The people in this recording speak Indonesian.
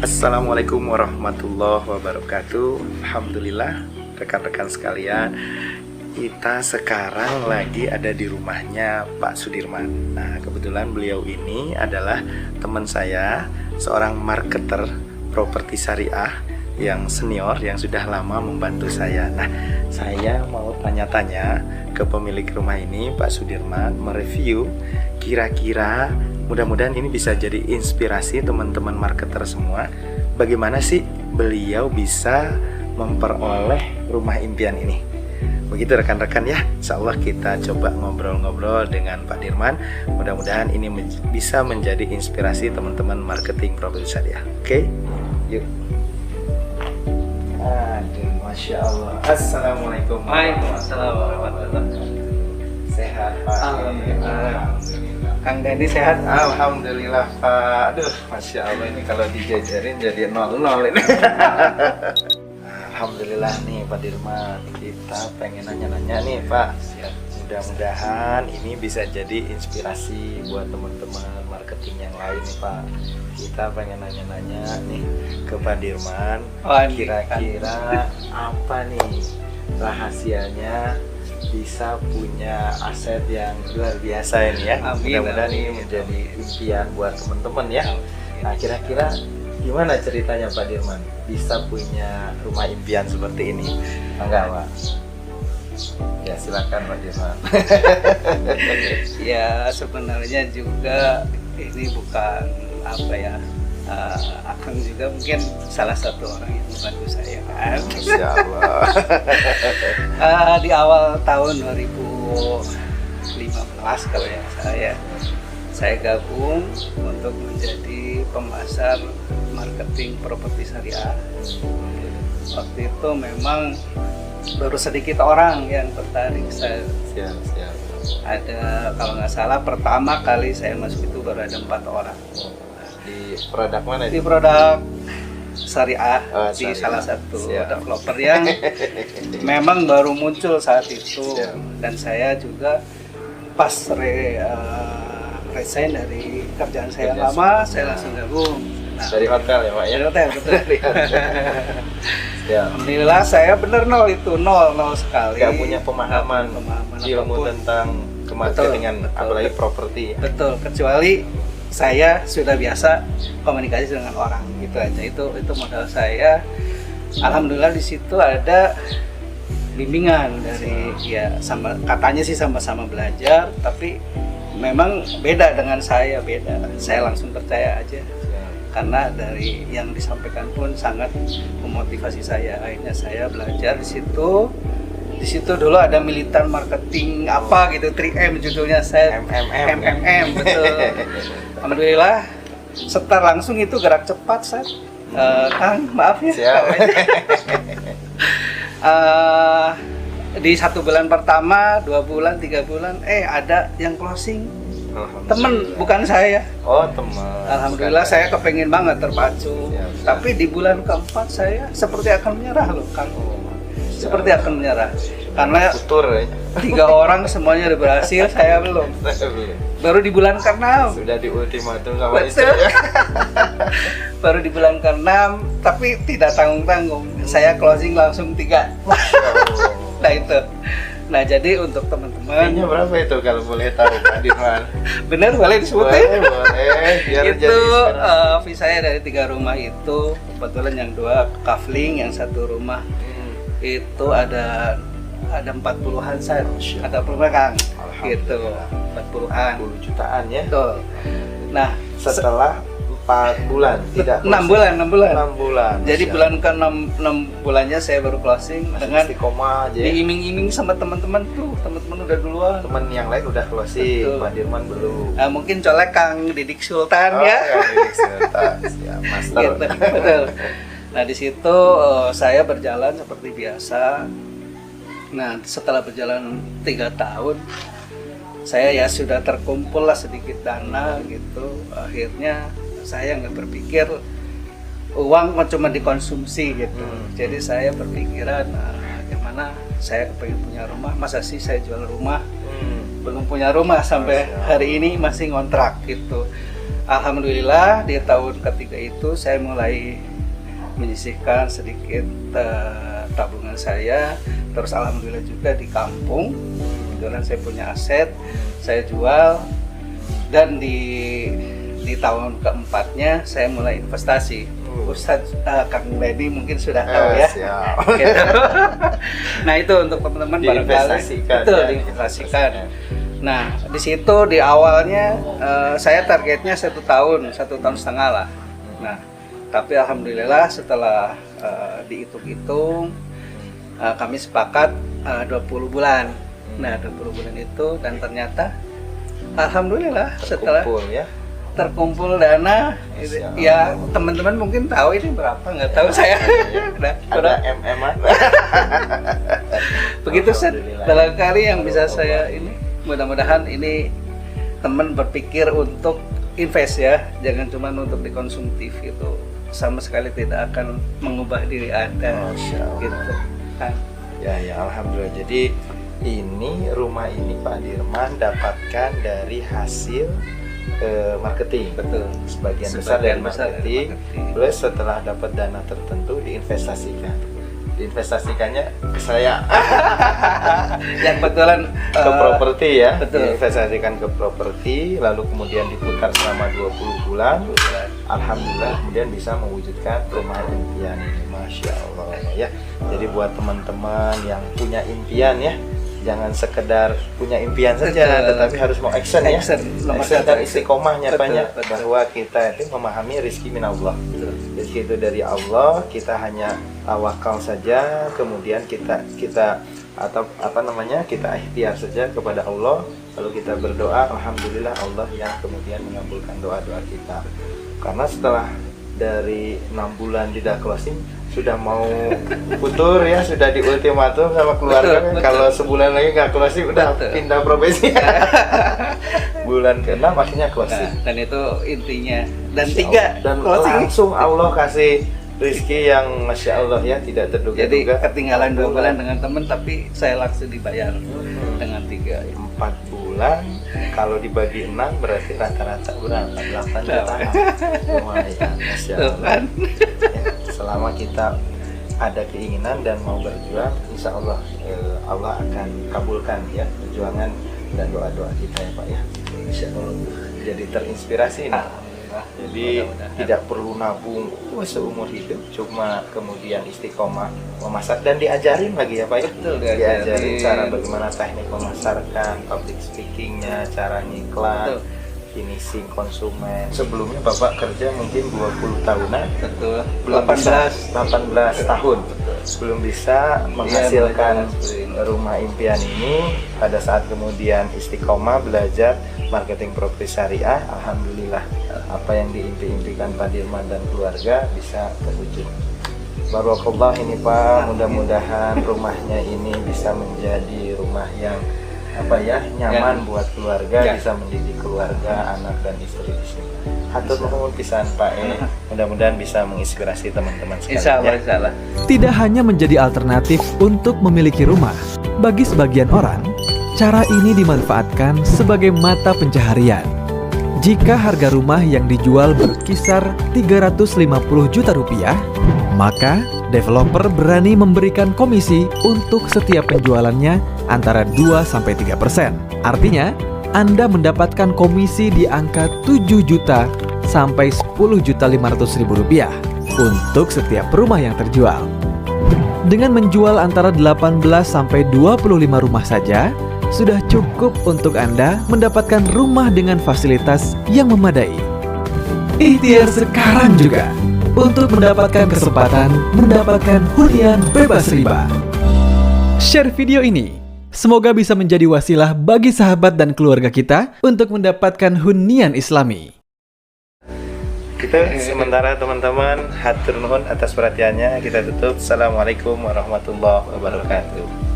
Assalamualaikum warahmatullahi wabarakatuh. Alhamdulillah, rekan-rekan sekalian, kita sekarang lagi ada di rumahnya Pak Sudirman. Nah, kebetulan beliau ini adalah teman saya, seorang marketer properti syariah yang senior, yang sudah lama membantu saya. Nah, saya mau tanya-tanya ke pemilik rumah ini, Pak Sudirman, mereview kira-kira, mudah-mudahan ini bisa jadi inspirasi teman-teman marketer semua. Bagaimana sih beliau bisa memperoleh rumah impian ini? Begitu rekan-rekan ya. Insya Allah kita coba ngobrol-ngobrol dengan Pak Dirman. Mudah-mudahan ini bisa menjadi inspirasi teman-teman marketing properti syariah. Oke, yuk. Aduh, Masya Allah. Assalamualaikum. Waalaikumsalam warahmatullahi wabarakatuh. Sehat Pak? Alhamdulillah. Kang Dandi sehat? Alhamdulillah Pak. Aduh, Masya Allah, ini kalau dijajarin jadi 0-0 ini. Alhamdulillah nih Pak Dirman, kita pengen nanya-nanya nih Pak. Mudah-mudahan ini bisa jadi inspirasi buat teman-teman marketing yang lain nih Pak. Kita pengen nanya-nanya nih ke Pak Dirman, kira-kira apa nih rahasianya bisa punya aset yang luar biasa ini ya. Mudah-mudahan ini menjadi impian buat teman-teman ya. Nah, kira-kira gimana ceritanya Pak Dirman bisa punya rumah impian seperti ini? Enggak Pak? Ya silakan Pak Dirman. Ya sebenarnya juga ini bukan apa ya, Akang juga mungkin salah satu orang yang membantu saya kan. Masya Allah. Di awal tahun 2015 kalau ya saya gabung untuk menjadi pemasar marketing properti syariah. Waktu itu memang baru sedikit orang yang tertarik. Siap. Ada, kalau nggak salah pertama kali saya masuk itu baru ada 4 orang. Di produk mana itu? Di produk syariah, di syariah. salah satu Siap. developer yang memang baru muncul saat itu. Siap. Dan saya juga pas resign dari kerjaan saya lama, saya langsung gabung. Nah, dari hotel ya Pak ya? dari hotel, betul. Dari hotel. Siap. Alhamdulillah saya bener nol sekali. Gak punya pemahaman ilmu apapun. tentang marketingan, Betul. apalagi properti ya. Betul, kecuali saya sudah biasa komunikasi dengan orang, gitu aja. Itu modal saya. Alhamdulillah di situ ada bimbingan dari katanya sih sama-sama belajar, tapi memang beda dengan saya, beda. Saya langsung percaya aja. Karena dari yang disampaikan pun sangat memotivasi saya. Akhirnya saya belajar di situ. Di situ dulu ada militan marketing apa gitu, 3M judulnya, saya MMM betul. Alhamdulillah setar langsung itu gerak cepat saya. Kang, maaf ya. Siap. Di 1 bulan pertama, 2 bulan, 3 bulan, ada yang closing. Temen, bukan saya. Oh, teman. Alhamdulillah saya kepengen banget terpacu. Siap. Tapi di bulan keempat saya seperti akan menyerah loh Kang. Seperti akan menyerah. Karena futur ya. 3 orang semuanya udah berhasil, saya belum. Baru di bulan ke-6. Sudah di ultimatum sama Betul. istri ya. Baru di bulan ke-6, tapi tidak tanggung-tanggung. Saya closing langsung 3. Nah itu. Nah jadi untuk teman-teman, Fee-nya berapa itu kalau boleh tahu Pak Dirman? bener boleh disebutin? Boleh. Biar Itu jadi inspirasi. fee saya dari 3 rumah itu, kebetulan yang 2 kafling, yang 1 rumah itu ada 40-an saya, ada berapa Kang? Gitu, 40-an. 10 jutaan ya. Betul. Nah Setelah 4 bulan tidak 6 bulan. 6 bulan. Jadi Masya bulan ke-6 bulannya saya baru closing Allah. dengan istiqomah aja ya. diiming-iming sama teman-tean udah duluan. Teman yang lain udah closing, Betul. Pak Dirman belum. Mungkin colek Kang Didik Sultan Oh, ya. Didik Sultan. Siap, master. Gitu, betul. Nah di situ saya berjalan seperti biasa. Nah setelah berjalan 3 tahun, saya ya sudah terkumpul lah sedikit dana gitu. Akhirnya saya nggak berpikir uang cuma dikonsumsi gitu. Jadi saya berpikiran gimana saya pengen punya rumah, masa sih saya jual rumah. Belum punya rumah sampai hari ini masih ngontrak gitu. Alhamdulillah di tahun ketiga itu saya mulai menyisihkan sedikit tabungan saya. Terus alhamdulillah juga di kampung kebetulan saya punya aset, saya jual. Dan di tahun keempatnya saya mulai investasi. Ustadz Kang Ledi mungkin sudah tahu ya. Siap. Gitu. Nah itu untuk teman-teman barangkali Diinvestasikan, betul ya. diinvestasikan. Nah di situ di awalnya saya targetnya 1 tahun, 1,5 tahun lah. Nah tapi alhamdulillah setelah dihitung-hitung kami sepakat 20 bulan. Nah 20 bulan itu dan ternyata alhamdulillah setelah Terkumpul ya. terkumpul dana ya teman-teman mungkin tahu ini berapa nggak tahu saya Ada MM-an. begitu set Alhamdulillah. barangkali yang bisa saya ini mudah-mudahan ini teman berpikir untuk invest ya, jangan cuma untuk dikonsumtif itu sama sekali tidak akan mengubah diri Anda. Masya Allah. Gitu kan. Ya alhamdulillah. Jadi ini rumah ini Pak Dirman dapatkan dari hasil marketing. Betul. Sebagian besar dari besar marketing. Plus setelah dapat dana tertentu diinvestasikan. Diinvestasikannya ke saya Yang kebetulan ke properti ya. betul. Diinvestasikan ke properti lalu kemudian diputar selama 20 bulan. Alhamdulillah kemudian bisa mewujudkan rumah impian ini. Masya Allah ya. Jadi buat teman-teman yang punya impian ya, jangan sekedar punya impian saja, Betul. tetapi harus mau action ya. Action, nomor Action satu. dan istiqomahnya Betul, banyak betul. bahwa kita itu memahami rizki minallah. Betul. Rezeki itu dari Allah, kita hanya tawakal saja, kemudian kita atau kita ikhtiar saja kepada Allah, lalu kita berdoa, alhamdulillah Allah yang kemudian mengabulkan doa-doa kita. Karena setelah dari 6 bulan tidak closing, sudah mau futur ya, sudah di ultimatum sama keluarga. Betul. Kalau sebulan lagi nggak closing udah Betul. pindah profesi. Bulan ke-6 akhirnya closing. Nah, dan itu intinya. Dan Masya 3 Allah. Dan closing. langsung Allah kasih rizki yang Masya Allah ya, tidak Jadi terduga-duga. ketinggalan 2 bulan dengan teman, tapi saya langsung dibayar dengan 3 ya. 4 bulan kalau dibagi 6 berarti rata-rata berapa? 8 juta. Lumayan, Masya Tuh Allah. kan. Ya, selama kita ada keinginan dan mau berjuang, insya Allah Allah akan kabulkan ya perjuangan dan doa-doa kita ya Pak ya. Insya Allah. Jadi terinspirasi nih. Jadi Mudah-mudahan. tidak perlu nabung seumur hidup, cuma kemudian istiqomah memasak dan diajarin lagi ya Pak ya. Betul, Diajarin diajarin. cara bagaimana teknik memasarkan, public speakingnya, cara ngiklan, Betul. finishing konsumen. Sebelumnya Bapak kerja mungkin 20 tahunan, Betul. belum 18 tahun belum bisa menghasilkan rumah impian ini. Pada saat kemudian istiqomah belajar marketing properti syariah, alhamdulillah apa yang diimpi-impikan Pak Dirman dan keluarga bisa terwujud. Barakallah ini Pak, mudah-mudahan rumahnya ini bisa menjadi rumah yang nyaman buat keluarga, Ya. bisa mendidik keluarga, anak dan istri di sini. Hatur nuhun pisan Pak, mudah-mudahan bisa menginspirasi teman-teman Insya Allah, sekalian. insya Allah. Tidak hanya menjadi alternatif untuk memiliki rumah, bagi sebagian orang, cara ini dimanfaatkan sebagai mata pencaharian. Jika harga rumah yang dijual berkisar 350 juta rupiah, maka developer berani memberikan komisi untuk setiap penjualannya antara 2-3%. Artinya, Anda mendapatkan komisi di angka 7 juta sampai 10.500.000 rupiah untuk setiap rumah yang terjual. Dengan menjual antara 18 sampai 25 rumah saja, sudah cukup untuk Anda mendapatkan rumah dengan fasilitas yang memadai. Ikhtiar sekarang juga untuk mendapatkan kesempatan mendapatkan hunian bebas riba. Share video ini. Semoga bisa menjadi wasilah bagi sahabat dan keluarga kita untuk mendapatkan hunian Islami. Itu sementara teman-teman, hatur nuhun atas perhatiannya. Kita tutup. Assalamualaikum warahmatullahi wabarakatuh.